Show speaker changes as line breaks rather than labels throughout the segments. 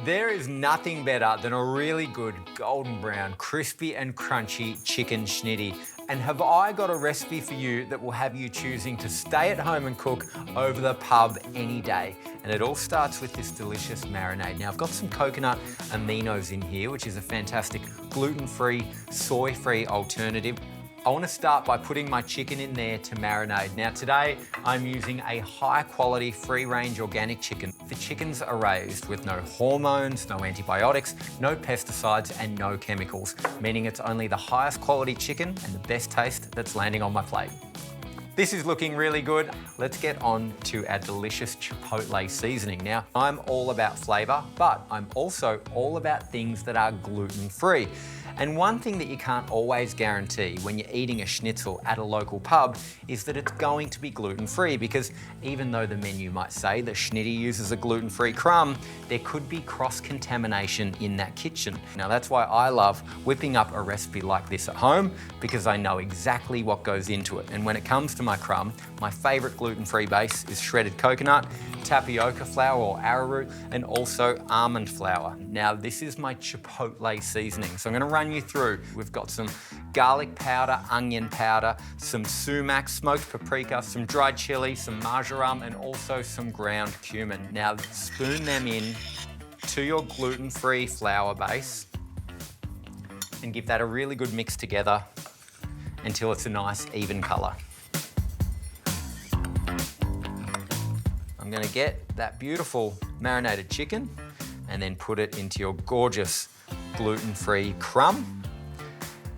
There is nothing better than a really good golden brown, crispy and crunchy chicken schnitty. And have I got a recipe for you that will have you choosing to stay at home and cook over the pub any day. And it all starts with this delicious marinade. Now I've got some coconut aminos in here, which is a fantastic gluten-free, soy-free alternative. I want to start by putting my chicken in there to marinate. Now today, I'm using a high quality free-range organic chicken. The chickens are raised with no hormones, no antibiotics, no pesticides, and no chemicals, meaning it's only the highest quality chicken and the best taste that's landing on my plate. This is looking really good. Let's get on to our delicious chipotle seasoning. Now, I'm all about flavor, but I'm also all about things that are gluten-free. And one thing that you can't always guarantee when you're eating a schnitzel at a local pub is that it's going to be gluten-free, because even though the menu might say the schnitty uses a gluten-free crumb, there could be cross-contamination in that kitchen. Now that's why I love whipping up a recipe like this at home, because I know exactly what goes into it. And when it comes to my crumb, my favorite gluten-free base is shredded coconut, tapioca flour or arrowroot, and also almond flour. Now this is my chipotle seasoning. So I'm gonna run you through. We've got some garlic powder, onion powder, some sumac, smoked paprika, some dried chili, some marjoram, and also some ground cumin. Now spoon them in to your gluten-free flour base and give that a really good mix together until it's a nice even color. I'm gonna get that beautiful marinated chicken and then put it into your gorgeous gluten-free crumb.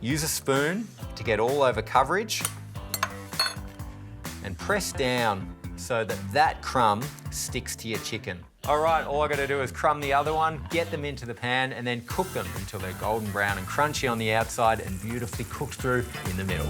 Use a spoon to get all over coverage and press down so that that crumb sticks to your chicken. All right, all I gotta do is crumb the other one, get them into the pan, and then cook them until they're golden brown and crunchy on the outside and beautifully cooked through in the middle.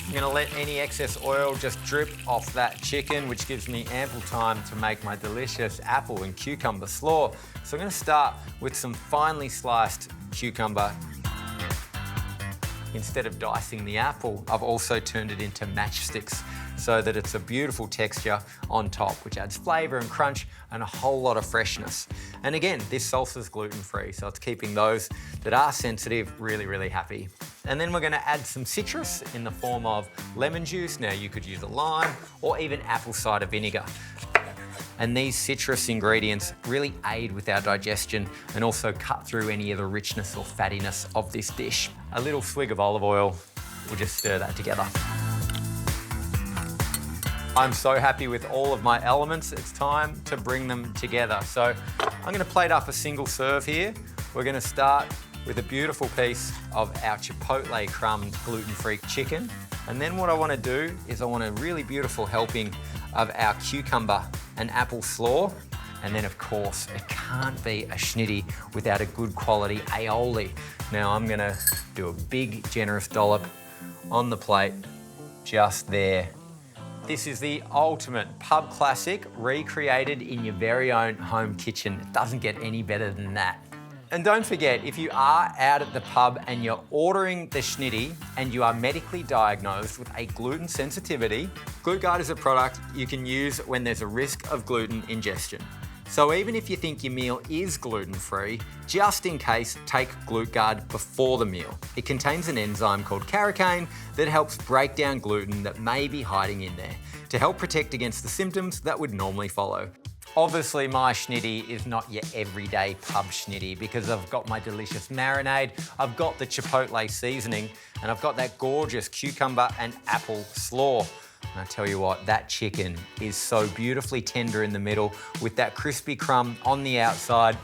I'm gonna let any excess oil just drip off that chicken, which gives me ample time to make my delicious apple and cucumber slaw. So I'm gonna start with some finely sliced cucumber. Instead of dicing the apple, I've also turned it into matchsticks so that it's a beautiful texture on top, which adds flavor and crunch and a whole lot of freshness. And again, this salsa's gluten-free, so it's keeping those that are sensitive really, really happy. And then we're gonna add some citrus in the form of lemon juice. Now you could use a lime or even apple cider vinegar. And these citrus ingredients really aid with our digestion and also cut through any of the richness or fattiness of this dish. A little swig of olive oil will just stir that together. I'm so happy with all of my elements. It's time to bring them together. So I'm gonna plate up a single serve here. We're gonna start with a beautiful piece of our chipotle crumbed gluten-free chicken. And then what I wanna do is I want a really beautiful helping of our cucumber and apple slaw. And then of course, it can't be a schnitty without a good quality aioli. Now I'm gonna do a big generous dollop on the plate, just there. This is the ultimate pub classic recreated in your very own home kitchen. It doesn't get any better than that. And don't forget, if you are out at the pub and you're ordering the schnitty and you are medically diagnosed with a gluten sensitivity, GluteGuard is a product you can use when there's a risk of gluten ingestion. So even if you think your meal is gluten-free, just in case, take GluteGuard before the meal. It contains an enzyme called carricane that helps break down gluten that may be hiding in there to help protect against the symptoms that would normally follow. Obviously, my schnitty is not your everyday pub schnitty because I've got my delicious marinade, I've got the chipotle seasoning, and I've got that gorgeous cucumber and apple slaw. And I tell you what, that chicken is so beautifully tender in the middle with that crispy crumb on the outside.